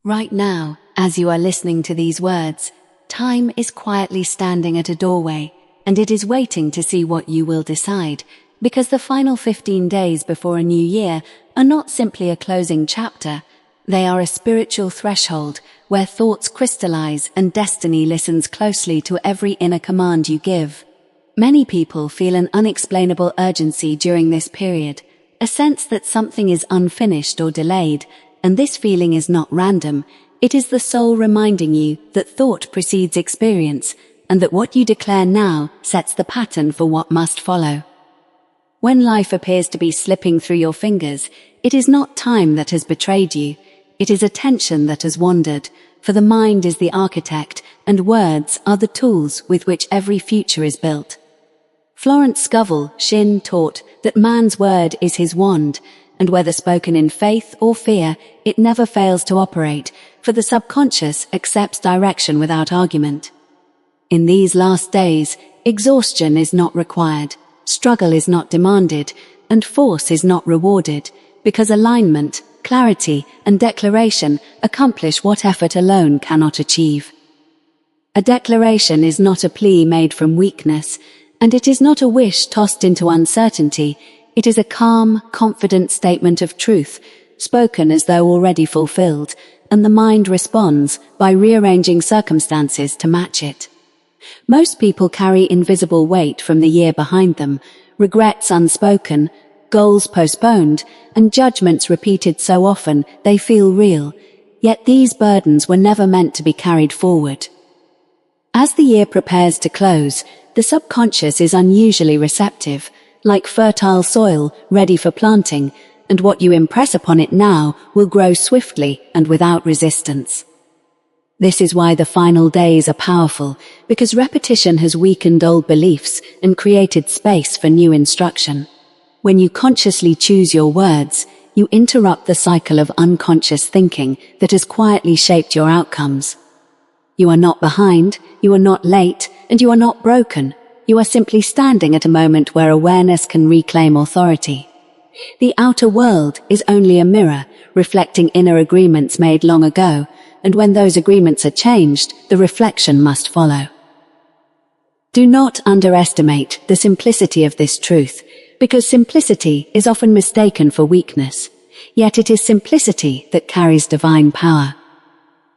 Right now, as you are listening to these words, time is quietly standing at a doorway, and it is waiting to see what you will decide, because the final 15 days before a new year are not simply a closing chapter. They are a spiritual threshold where thoughts crystallize and destiny listens closely to every inner command you give. Many people feel an unexplainable urgency during this period, a sense that something is unfinished or delayed, and this feeling is not random. It is the soul reminding you that thought precedes experience, and that what you declare now sets the pattern for what must follow. When life appears to be slipping through your fingers, it is not time that has betrayed you. It is attention that has wandered, for the mind is the architect, and words are the tools with which every future is built. Florence Scovel, Shinn, taught that man's word is his wand, and whether spoken in faith or fear, it never fails to operate, for the subconscious accepts direction without argument. In these last days, exhaustion is not required, struggle is not demanded, and force is not rewarded, because alignment, clarity, and declaration accomplish what effort alone cannot achieve. A declaration is not a plea made from weakness, and it is not a wish tossed into uncertainty. It is a calm, confident statement of truth, spoken as though already fulfilled, and the mind responds by rearranging circumstances to match it. Most people carry invisible weight from the year behind them, regrets unspoken, goals postponed, and judgments repeated so often they feel real, yet these burdens were never meant to be carried forward. As the year prepares to close, the subconscious is unusually receptive, like fertile soil ready for planting, and what you impress upon it now will grow swiftly and without resistance. This is why the final days are powerful, because repetition has weakened old beliefs and created space for new instruction. When you consciously choose your words, you interrupt the cycle of unconscious thinking that has quietly shaped your outcomes. You are not behind, you are not late, and you are not broken. You are simply standing at a moment where awareness can reclaim authority. The outer world is only a mirror, reflecting inner agreements made long ago, and when those agreements are changed, the reflection must follow. Do not underestimate the simplicity of this truth, because simplicity is often mistaken for weakness, yet it is simplicity that carries divine power.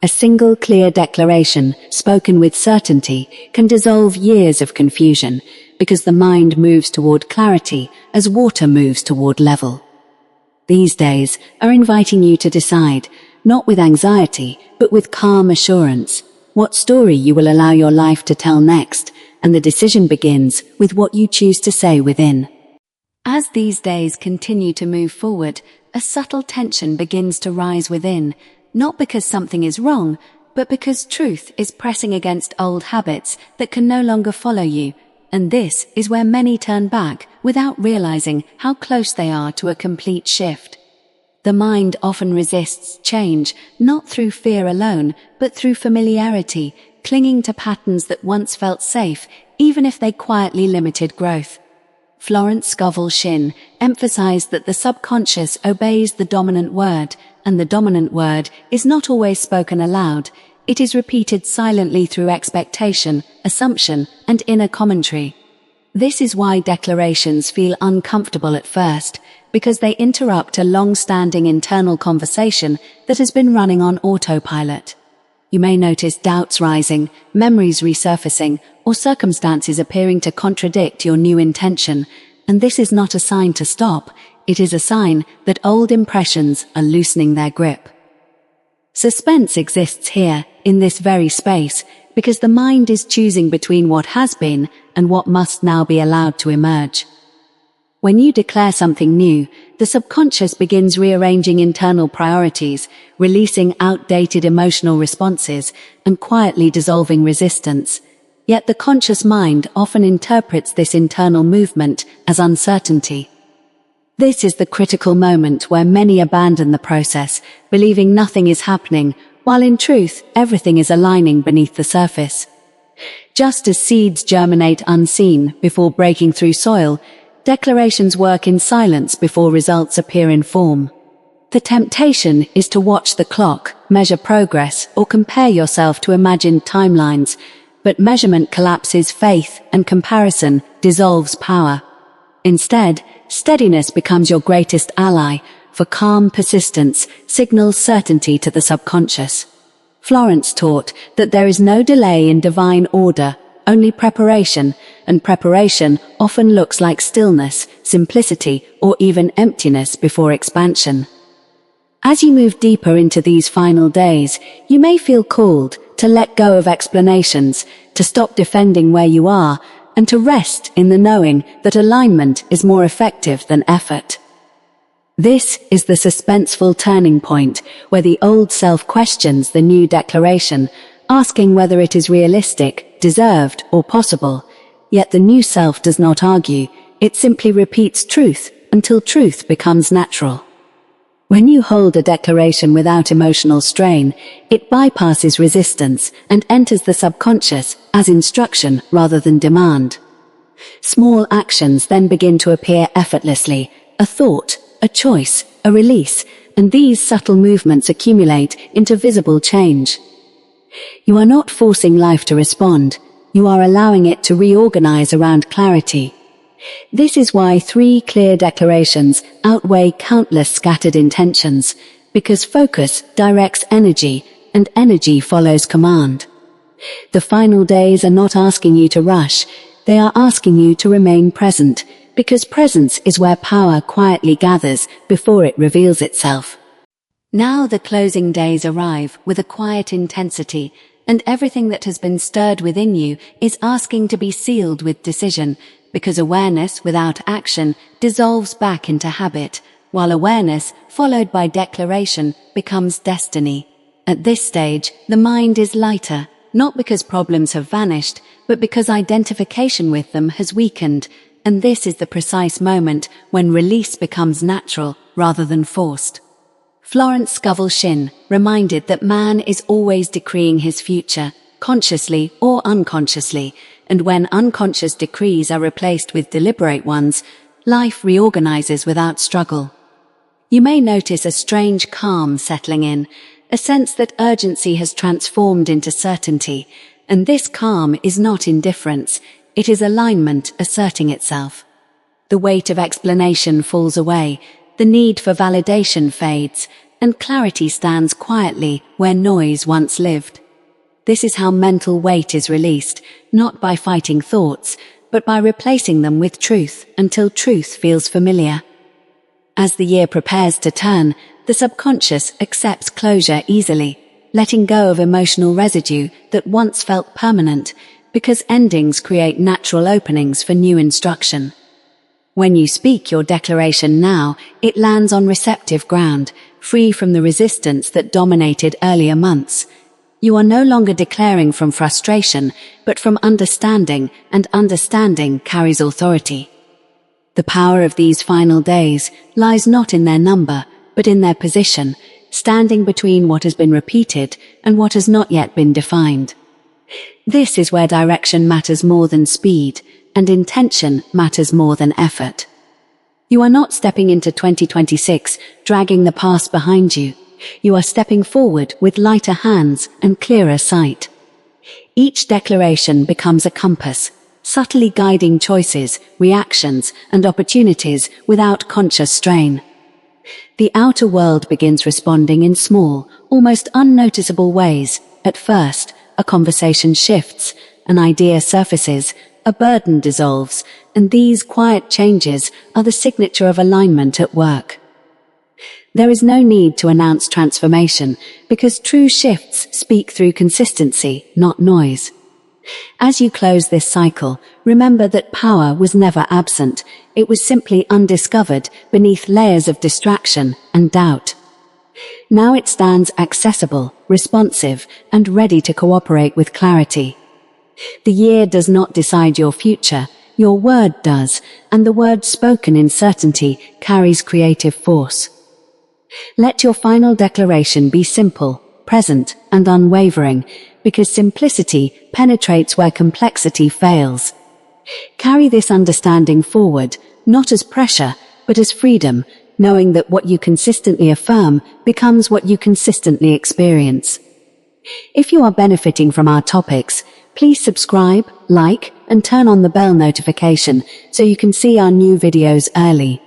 A single clear declaration, spoken with certainty, can dissolve years of confusion, because the mind moves toward clarity as water moves toward level. These days are inviting you to decide, not with anxiety, but with calm assurance, what story you will allow your life to tell next, and the decision begins with what you choose to say within. As these days continue to move forward, a subtle tension begins to rise within, not because something is wrong, but because truth is pressing against old habits that can no longer follow you, and this is where many turn back without realizing how close they are to a complete shift. The mind often resists change, not through fear alone, but through familiarity, clinging to patterns that once felt safe, even if they quietly limited growth. Florence Scovel Shinn emphasized that the subconscious obeys the dominant word, and the dominant word is not always spoken aloud. It is repeated silently through expectation, assumption, and inner commentary. This is why declarations feel uncomfortable at first, because they interrupt a long-standing internal conversation that has been running on autopilot. You may notice doubts rising, memories resurfacing, or circumstances appearing to contradict your new intention, and this is not a sign to stop. It is a sign that old impressions are loosening their grip. Suspense exists here, in this very space, because the mind is choosing between what has been and what must now be allowed to emerge. When you declare something new, the subconscious begins rearranging internal priorities, releasing outdated emotional responses, and quietly dissolving resistance. Yet the conscious mind often interprets this internal movement as uncertainty. This is the critical moment where many abandon the process, believing nothing is happening, while in truth, everything is aligning beneath the surface. Just as seeds germinate unseen before breaking through soil, declarations work in silence before results appear in form. The temptation is to watch the clock, measure progress, or compare yourself to imagined timelines, but measurement collapses faith and comparison dissolves power. Instead, steadiness becomes your greatest ally, for calm persistence signals certainty to the subconscious. Florence taught that there is no delay in divine order, only preparation, and preparation often looks like stillness, simplicity, or even emptiness before expansion. As you move deeper into these final days, you may feel called to let go of explanations, to stop defending where you are, and to rest in the knowing that alignment is more effective than effort. This is the suspenseful turning point where the old self questions the new declaration, asking whether it is realistic, deserved, or possible. Yet the new self does not argue, it simply repeats truth until truth becomes natural. When you hold a declaration without emotional strain, it bypasses resistance and enters the subconscious as instruction rather than demand. Small actions then begin to appear effortlessly, a thought, a choice, a release, and these subtle movements accumulate into visible change. You are not forcing life to respond, you are allowing it to reorganize around clarity. This is why 3 clear declarations outweigh countless scattered intentions, because focus directs energy, and energy follows command. The final days are not asking you to rush, they are asking you to remain present, because presence is where power quietly gathers before it reveals itself. Now the closing days arrive with a quiet intensity, and everything that has been stirred within you is asking to be sealed with decision, because awareness without action dissolves back into habit, while awareness, followed by declaration, becomes destiny. At this stage, the mind is lighter, not because problems have vanished, but because identification with them has weakened, and this is the precise moment when release becomes natural rather than forced. Florence Scovel Shinn reminded that man is always decreeing his future, consciously or unconsciously, and when unconscious decrees are replaced with deliberate ones, life reorganizes without struggle. You may notice a strange calm settling in, a sense that urgency has transformed into certainty, and this calm is not indifference, it is alignment asserting itself. The weight of explanation falls away, the need for validation fades, and clarity stands quietly where noise once lived. This is how mental weight is released, not by fighting thoughts, but by replacing them with truth until truth feels familiar. As the year prepares to turn, the subconscious accepts closure easily, letting go of emotional residue that once felt permanent, because endings create natural openings for new instruction. When you speak your declaration now, it lands on receptive ground, free from the resistance that dominated earlier months. You are no longer declaring from frustration, but from understanding, and understanding carries authority. The power of these final days lies not in their number, but in their position, standing between what has been repeated and what has not yet been defined. This is where direction matters more than speed, and intention matters more than effort. You are not stepping into 2026 dragging the past behind you. You are stepping forward with lighter hands and clearer sight. Each declaration becomes a compass, subtly guiding choices, reactions, and opportunities without conscious strain. The outer world begins responding in small, almost unnoticeable ways. At first, a conversation shifts, an idea surfaces, a burden dissolves, and these quiet changes are the signature of alignment at work. There is no need to announce transformation, because true shifts speak through consistency, not noise. As you close this cycle, remember that power was never absent, it was simply undiscovered beneath layers of distraction and doubt. Now it stands accessible, responsive, and ready to cooperate with clarity. The year does not decide your future, your word does, and the word spoken in certainty carries creative force. Let your final declaration be simple, present, and unwavering, because simplicity penetrates where complexity fails. Carry this understanding forward, not as pressure, but as freedom, knowing that what you consistently affirm becomes what you consistently experience. If you are benefiting from our topics, please subscribe, like, and turn on the bell notification so you can see our new videos early.